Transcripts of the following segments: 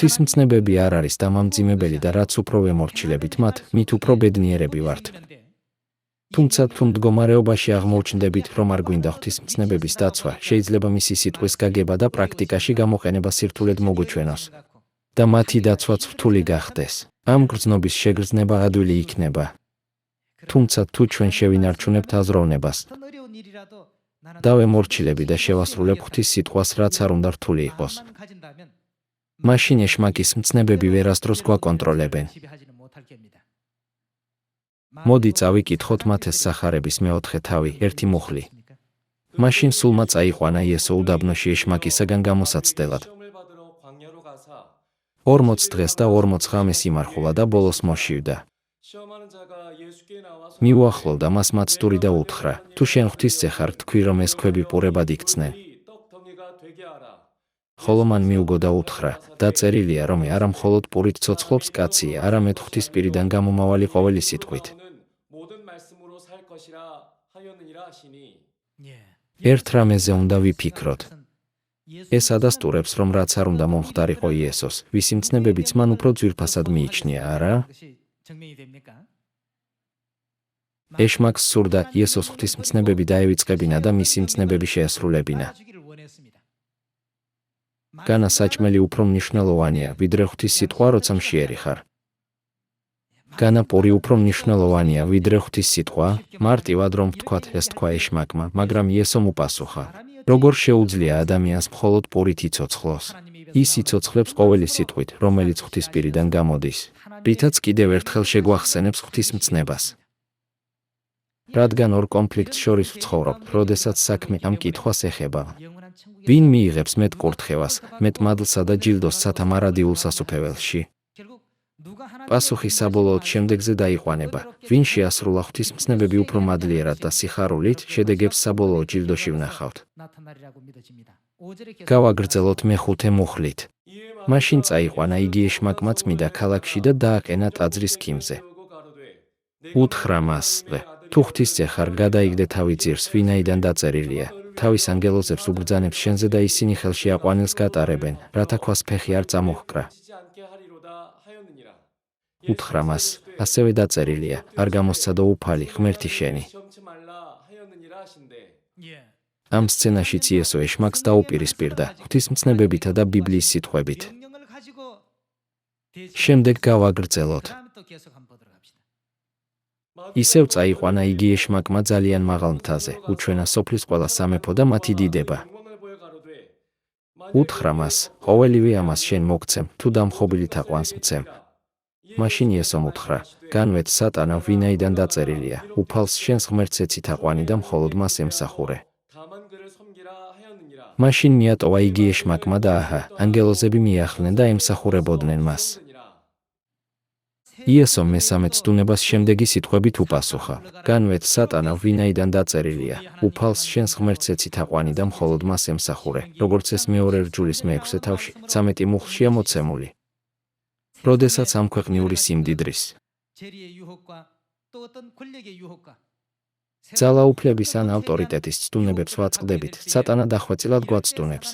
ღვთისმცნებები არ არის დამამძიმებელი და რაც უფრო ვემორჩილებით მათ, მით უფრო ბედნიერები ვართ. თუმცა თუ მდგომარეობაში აღმოჩნდებით, რომ არ გვინდა ღვთისმცნებების დაცვა, შეიძლება მისი სიტყვის გაგება და პრაქტიკაში გამოყენება სირთულედ მოგუჩვენოს და მათი დაცვაც რთული გახდეს. ამ გრძნობის შეგრძნება ადვილი იქნება. თუმცა თუ ჩვენ შევინარჩუნებთ აზროვნებას და ვემორჩილები და შევასრულებ ღვთის სიტყვას, რაც არ უნდა რთული იყოს, მაშინ ეშმაკის მცნებები ვერასდროს გვაკონტროლებენ. მოდი წავიკითხოთ მათეს სახარების მეოთხე თავი, 1 მუხლი. მაშინ სულმა წაიყვანა იესო უდაბნოში ეშმაკისაგან გამოსაცდელად. 40 დღეს და 40 ღამეს იმარხულა და ბოლოს მოშივდა. მიუახლოვდა მას მაცდური და უთხრა, თუ შენ ღვთისძე ხარ, თქვი რომ ეს ქვები პურებად იქცნენ. ხოლო მან მიუგო და უთხრა, დაწერილია, რომ არა მხოლოდ პურით ცოცხლობს კაცი, არამედ ღვთის პირიდან გამომავალი ყოველი სიტყვით. ერთ რამეზე უნდა ვიფიქროთ. ეს ადასტურებს, რომ რაც არ უნდა მომხდარიყო იესოს, ვისი მცნებებიც მან უფრო ძვირფასად მიიჩნია, არა? ეშმაკს სურდა იესოს ღვთისმცნებები დაევიწყებინა და მისი მცნებები შეასრულებინა. განა საჭმელი უფრო მნიშვნელოვანია, ვიდრე ღვთის სიტყვა, როცა მშიერი ხარ. განა პური უფრო მნიშვნელოვანია, ვიდრე ღვთის სიტყვა, მარტივად რომ ვთქვათ, ეს თქვა ეშმაკმა, მაგრამ იესომ უპასუხა. როგორ შეუძლია ადამიანს მხოლოდ პურით იცოცხლოს? ის იცოცხლებს ყოველი სიტყვით, რომელიც ღვთის პირიდან გამოდის, რითაც კიდევ ერთხელ შეგვახსენებს ღვთისმცნებას. რადგან ორ კონფლიქტს შორის ვცხოვრობთ, როდესაც საქმე ამ კითხვას ეხება. ვინ მიიღებს მეტ კურთხევას, მეტ მადლსა და ჯილდოს სათამარადიულ სასუფეველში? პასუხი საბოლოოდ შემდეგზე დაიყვანება. ვინ შეასრულა ღვთისმცნებები უფრო მადლიერად და სიხარულით, შედეგებს საბოლოო ჯილდოში ვნახავთ. გავაგრძელოთ მეხუთე მუხლით. მაშინ წაიყვანა იგი ეშმაკმა წმიდა ქალაქში და დააყენა ტაძრის ქიმზე. უთხრა მას, თუ ღვთისძე ხარ, გადაიგდე თავი ძირს, ვინაიდან დაწერილია, თავის ანგელოზებს უბრძანებს შენზე და ისინი ხელში აყვანილს გატარებენ, რათა ქვას ფეხი არ წამოჰკრა. უთხრა მას, ასევე დაწერილია, არ გამოსცადო უფალი, ღმერთი შენი. ამ სცენაშიც იესო ეშმაკს დაუპირისპირდა ღვთისმცნებებითა და ბიბლიის სიტყვებით. შემდეგ გავაგრძელოთ. ისევ წაიყვანა იგი ეშმაკმა ძალიან მაღალ მთაზე, უჩვენა სოფლის ყველა სამეფო და მათი დიდება. უთხრა მას, ყოველივე ამას შენ მოგცემ, თუ დამხობილით აყვანს მცემ. მაშინ იესომ უთხრა, განვეთ სატანა, ვინაიდან დაწერილია, უფალს შენს ღმერთს ეცით აყვანი და მხოლოდ მას ემსახურე. მაშინ მიატოვა იგი ეშმაკმა და აჰა, ანგელოზები მიახლნენ და ემსახურებოდნენ მას. იესომ მესამე ცდუნებას შემდეგი სიტყვებით უპასუხა, განვეთ სატანა, ვინაიდან დაწერილია, უფალს შენს ღმერთს ეცით აყვანი და მხოლოდ მას ემსახურე, როგორც ეს მეორე რჯულის მე-6 თავში, 13 მუხლშია მოცემული. როდესაც ამქვეყნიური სიმდიდრის, ძალაუფლების ან ავტორიტეტის ცდუნებებს ვაწყდებით, სატანა დახვეწილად გვაცდუნებს,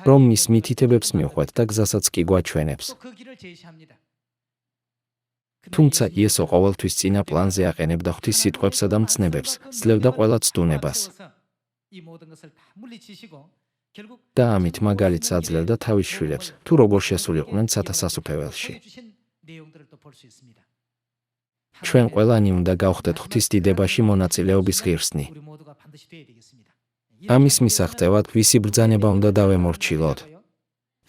რომ მის მითითებებს მივხვდეთ და გზასაც კი გვაჩვენებს. თუმცა იესო ყოველთვის წინა პლანზე აყენებდა ღვთის სიტყვებსა და მცნებებს, ძლევდა ყველა ცდუნებას. და ამით მაგალითს აძლევდა თავის შვილებს, თუ როგორ შესულიყვნენ სათავსასუფეველში. ჩვენ ყველანი უნდა გავხდეთ ღვთის დიდებაში მონაწილეობის ღირსნი. ამის მისაღწევად ვისი ბრძანება უნდა დავემორჩილოთ?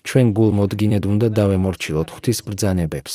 ჩვენ გულმოდგინედ უნდა დავემორჩილოთ ღვთის ბრძანებებს.